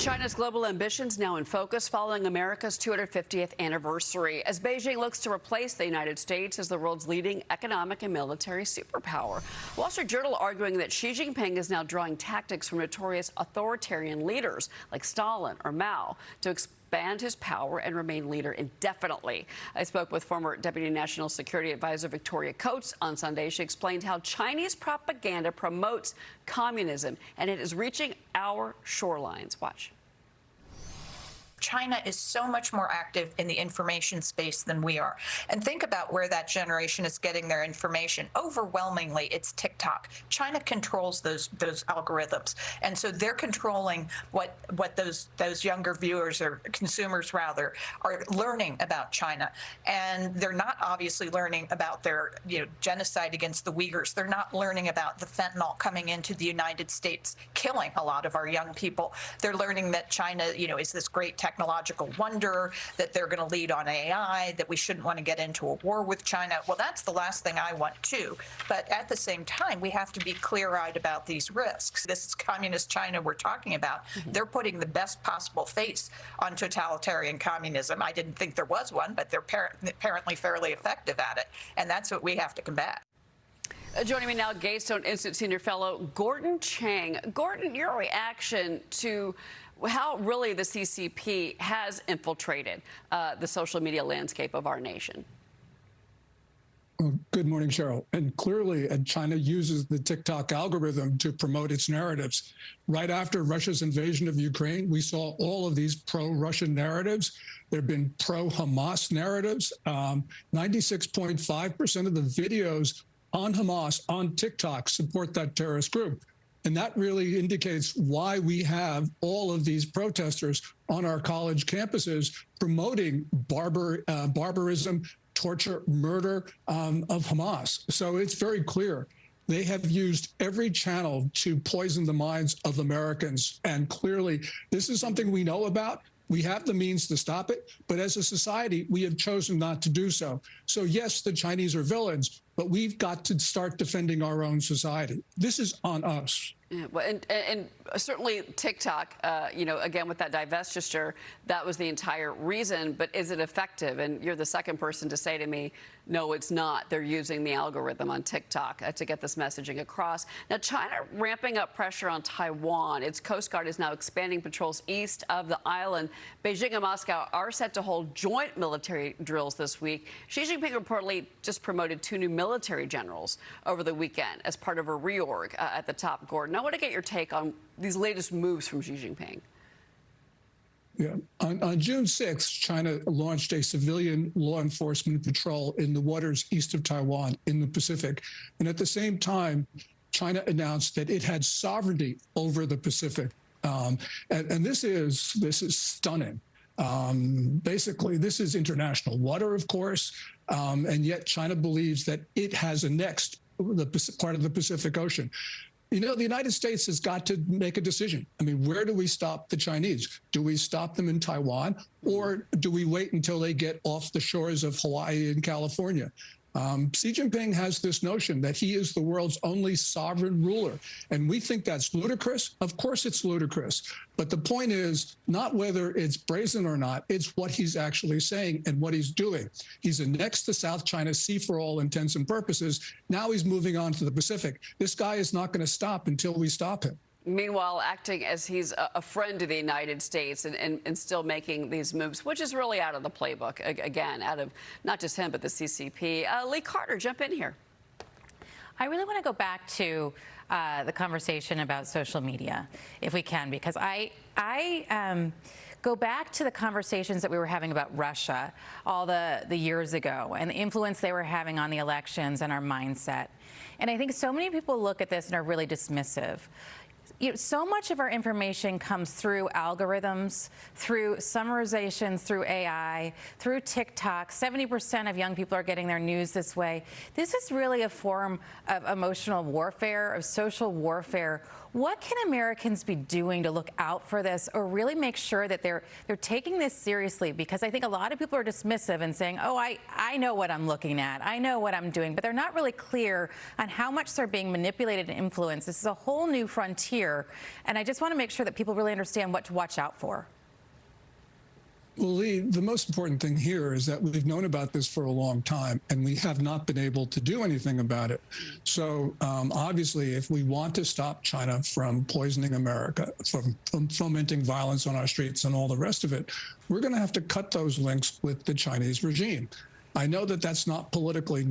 China's global ambitions now in focus following America's 250th anniversary as Beijing looks to replace the United States as the world's leading economic and military superpower. Wall Street Journal arguing that Xi Jinping is now drawing tactics from notorious authoritarian leaders like Stalin or Mao to expand his power and remain leader indefinitely. I spoke with former Deputy National Security Advisor Victoria Coates on Sunday. She explained how Chinese propaganda promotes communism and it is reaching our shorelines. Watch. China is so much more active in the information space than we are. And think about where that generation is getting their information. Overwhelmingly, it's TikTok. China controls those algorithms. And so they're controlling what those younger viewers or consumers rather are learning about China. And they're not obviously learning about their genocide against the Uyghurs. They're not learning about the fentanyl coming into the United States, killing a lot of our young people. They're learning that China, is this great technological wonder, that they're going to lead on AI, that we shouldn't want to get into a war with China. Well, that's the last thing I want too. But at the same time, we have to be clear-eyed about these risks. This is communist China we're talking about. They're putting the best possible face on totalitarian communism. I didn't think there was one, but they're apparently fairly effective at it. And that's what we have to combat. Joining me now, Gatestone Institute Senior Fellow Gordon Chang. Gordon, your reaction to how really the CCP has infiltrated the social media landscape of our nation. Well, good morning, Cheryl. And clearly, China uses the TikTok algorithm to promote its narratives. Right after Russia's invasion of Ukraine, we saw all of these pro-Russian narratives. There have been pro-Hamas narratives. 96.5% of the videos on Hamas on TikTok support that terrorist group. And that really indicates why we have all of these protesters on our college campuses promoting barbarism, torture, murder of Hamas. So it's very clear. They have used every channel to poison the minds of Americans. And clearly, this is something we know about. We have the means to stop it, but as a society, we have chosen not to do so. So yes, the Chinese are villains, but we've got to start defending our own society. This is on us. Yeah, well, and certainly TikTok, again, with that divestiture, that was the entire reason. But is it effective? And you're the second person to say to me, no, it's not. They're using the algorithm on TikTok to get this messaging across. Now, China ramping up pressure on Taiwan. Its Coast Guard is now expanding patrols east of the island. Beijing and Moscow are set to hold joint military drills this week. Xi Jinping reportedly just promoted 2 new military generals over the weekend as part of a reorg at the top, Gordon. I want to get your take on these latest moves from Xi Jinping. Yeah. On June 6th, China launched a civilian law enforcement patrol in the waters east of Taiwan in the Pacific. And at the same time, China announced that it had sovereignty over the Pacific. And this is stunning. Basically, this is international water, of course, and yet China believes that it has annexed the part of the Pacific Ocean. The United States has got to make a decision. I mean, where do we stop the Chinese? Do we stop them in Taiwan, or do we wait until they get off the shores of Hawaii and California? Xi Jinping has this notion that he is the world's only sovereign ruler, and we think that's ludicrous. Of course it's ludicrous, but the point is not whether it's brazen or not, it's what he's actually saying and what he's doing. He's annexed the South China Sea for all intents and purposes. Now he's moving on to the Pacific. This guy is not going to stop until we stop him. Meanwhile, acting as he's a friend to the United States and still making these moves, which is really out of the playbook, again, out of not just him, but the CCP. Lee Carter, jump in here. I really want to go back to the conversation about social media, if we can, because I go back to the conversations that we were having about Russia all the years ago and the influence they were having on the elections and our mindset. And I think so many people look at this and are really dismissive. So much of our information comes through algorithms, through summarization, through AI, through TikTok. 70% of young people are getting their news this way. This is really a form of emotional warfare, of social warfare, What can Americans be doing to look out for this, or really make sure that they're taking this seriously? Because I think a lot of people are dismissive and saying, oh, I know what I'm looking at, I know what I'm doing, but they're not really clear on how much they're being manipulated and influenced. This is a whole new frontier, and I just want to make sure that people really understand what to watch out for. Well, Lee, the most important thing here is that we've known about this for a long time, and we have not been able to do anything about it. So obviously, if we want to stop China from poisoning America, from fomenting violence on our streets and all the rest of it, we're going to have to cut those links with the Chinese regime. I know that that's not politically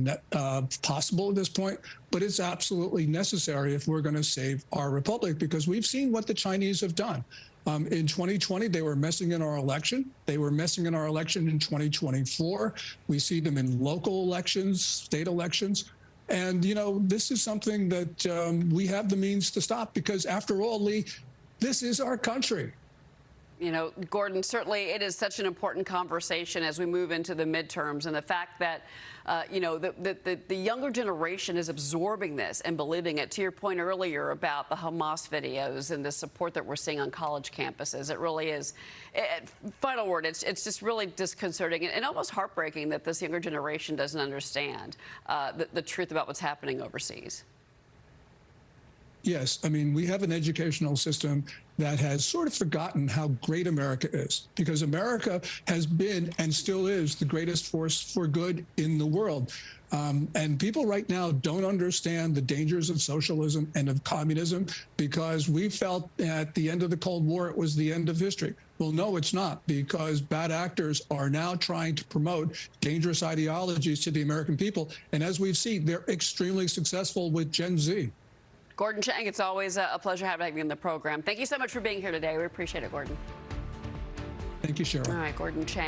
possible at this point, but it's absolutely necessary if we're going to save our republic, because we've seen what the Chinese have done. In 2020, they were messing in our election. They were messing in our election in 2024. We see them in local elections, state elections. And, you know, this is something that we have the means to stop, because after all, Lee, this is our country. You know, Gordon, certainly it is such an important conversation as we move into the midterms, and the fact that, you know, the younger generation is absorbing this and believing it. To your point earlier about the Hamas videos and the support that we're seeing on college campuses, it really is, final word, it's just really disconcerting and almost heartbreaking that this younger generation doesn't understand the truth about what's happening overseas. Yes, I mean, we have an educational system that has sort of forgotten how great America is, because America has been and still is the greatest force for good in the world. And people right now don't understand the dangers of socialism and of communism, because we felt at the end of the Cold War it was the end of history. Well, no, it's not, because bad actors are now trying to promote dangerous ideologies to the American people. And as we've seen, they're extremely successful with Gen Z. Gordon Chang, it's always a pleasure having you in the program. Thank you so much for being here today. We appreciate it, Gordon. Thank you, Cheryl. All right, Gordon Chang.